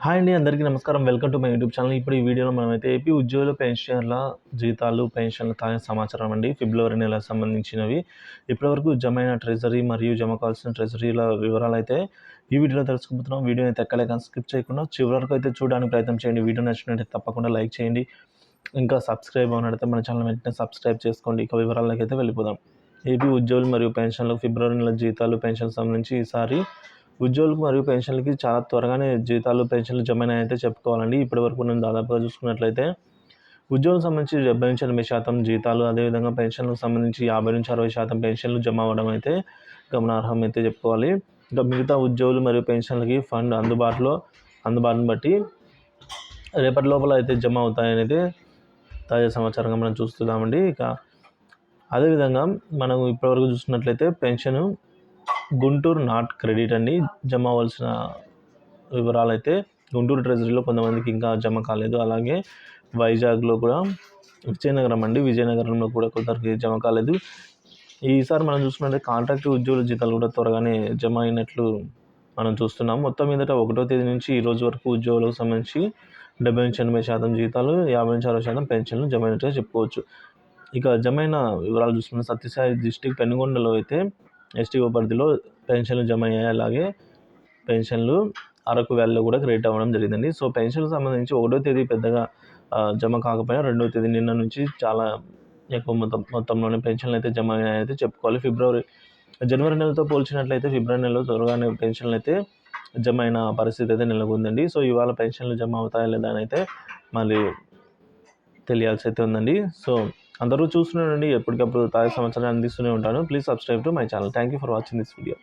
Hi అండి. అందరికీ నమస్కారం. Welcome to my YouTube channel. ఇప్పుడు ఈ వీడియోలో మనమైతే ఏపీ ఉద్యోగుల పెన్షనర్ల జీతాలు, పెన్షన్ల తాజా సమాచారం అండి. ఫిబ్రవరి నెలకు సంబంధించినవి. ఇప్పటివరకు జమైన ట్రెజరీ మరియు జమ కావాల్సిన ట్రెజరీల వివరాలైతే ఈ వీడియోలో తెలుసుకుంటున్నాం. వీడియోని అయితే ఎక్కడే కానీ స్కిప్ చేయకుండా చివరి వరకు అయితే చూడడానికి ప్రయత్నం చేయండి. వీడియో నచ్చినట్లయితే తప్పకుండా లైక్ చేయండి. ఇంకా సబ్స్క్రైబ్ అవ్వనట్లయితే మన ఛానల్ వెంటనే సబ్స్క్రైబ్ చేసుకోండి. ఇక వివరాలకి అయితే వెళ్ళిపోదాం. ఏపీ ఉద్యోగులు మరియు పెన్షన్లకు ఫిబ్రవరి నెల జీతాలు, పెన్షన్ సంబంధించి ఈసారి ఉద్యోగులకు మరియు పెన్షన్లకి చాలా త్వరగానే జీతాలు, పెన్షన్లు జమైనాయైతే చెప్పుకోవాలండి. ఇప్పటివరకు నేను దాదాపుగా చూసుకున్నట్లయితే ఉద్యోగులకు సంబంధించి 70-80% జీతాలు, అదేవిధంగా పెన్షన్లకు సంబంధించి 50-60% పెన్షన్లు జమ అవ్వడం అయితే గమనార్హం అయితే చెప్పుకోవాలి. ఇంకా మిగతా ఉద్యోగులు మరియు పెన్షన్లకి ఫండ్ అందుబాటుని బట్టి రేపటి లోపల అయితే జమ అవుతాయనేది తాజా సమాచారంగా మనం చూస్తున్నామండి. ఇక అదేవిధంగా మనం ఇప్పటివరకు చూసినట్లయితే పెన్షను గుంటూరు నాట్ క్రెడిట్ అండి. జమ అవ్వాల్సిన వివరాలైతే గుంటూరు ట్రెజరీలో కొంతమందికి ఇంకా జమ కాలేదు. అలాగే వైజాగ్లో కూడా విజయనగరంలో కూడా కొందరికి జమ కాలేదు. ఈసారి మనం చూసుకున్నట్లయితే కాంట్రాక్ట్ ఉద్యోగుల జీతాలు కూడా త్వరగానే జమ అయినట్లు మనం చూస్తున్నాం. మొత్తం మీదట 1వ తేదీ నుంచి ఈ రోజు వరకు ఉద్యోగులకు సంబంధించి 70-80% జీతాలు, 50-60% పెన్షన్లు జమ అయినట్టుగా చెప్పుకోవచ్చు. ఇక జమైన వివరాలు చూసుకున్న సత్యసాయి డిస్టిక్ పెనుగొండలో అయితే ఎస్టీఓ పరిధిలో పెన్షన్లు జమ అయ్యాయి. అలాగే పెన్షన్లు అరకు వ్యాలీలో కూడా క్రెడిట్ అవ్వడం జరిగిందండి. సో పెన్షన్లకు సంబంధించి 1వ తేదీ పెద్దగా జమ కాకపోయినా 2వ తేదీ నిన్న నుంచి చాలా ఎక్కువ మొత్తంలోనే పెన్షన్లు అయితే జమ అయ్యాయైతే చెప్పుకోవాలి. జనవరి నెలతో పోల్చినట్లయితే ఫిబ్రవరి నెలలో త్వరగానే పెన్షన్లు అయితే జమ అయిన పరిస్థితి అయితే నెలకొందండి. సో ఇవాళ పెన్షన్లు జమ అవుతాయా లేదా అని అయితే మళ్ళీ తెలియాల్సి అయితే ఉందండి. సో అందరూ చూస్తూనే ఉండండి. ఎప్పటికప్పుడు తాజా సమాచారాన్ని అందిస్తూనే ఉంటాను. Please subscribe to my channel. Thank you for watching this video.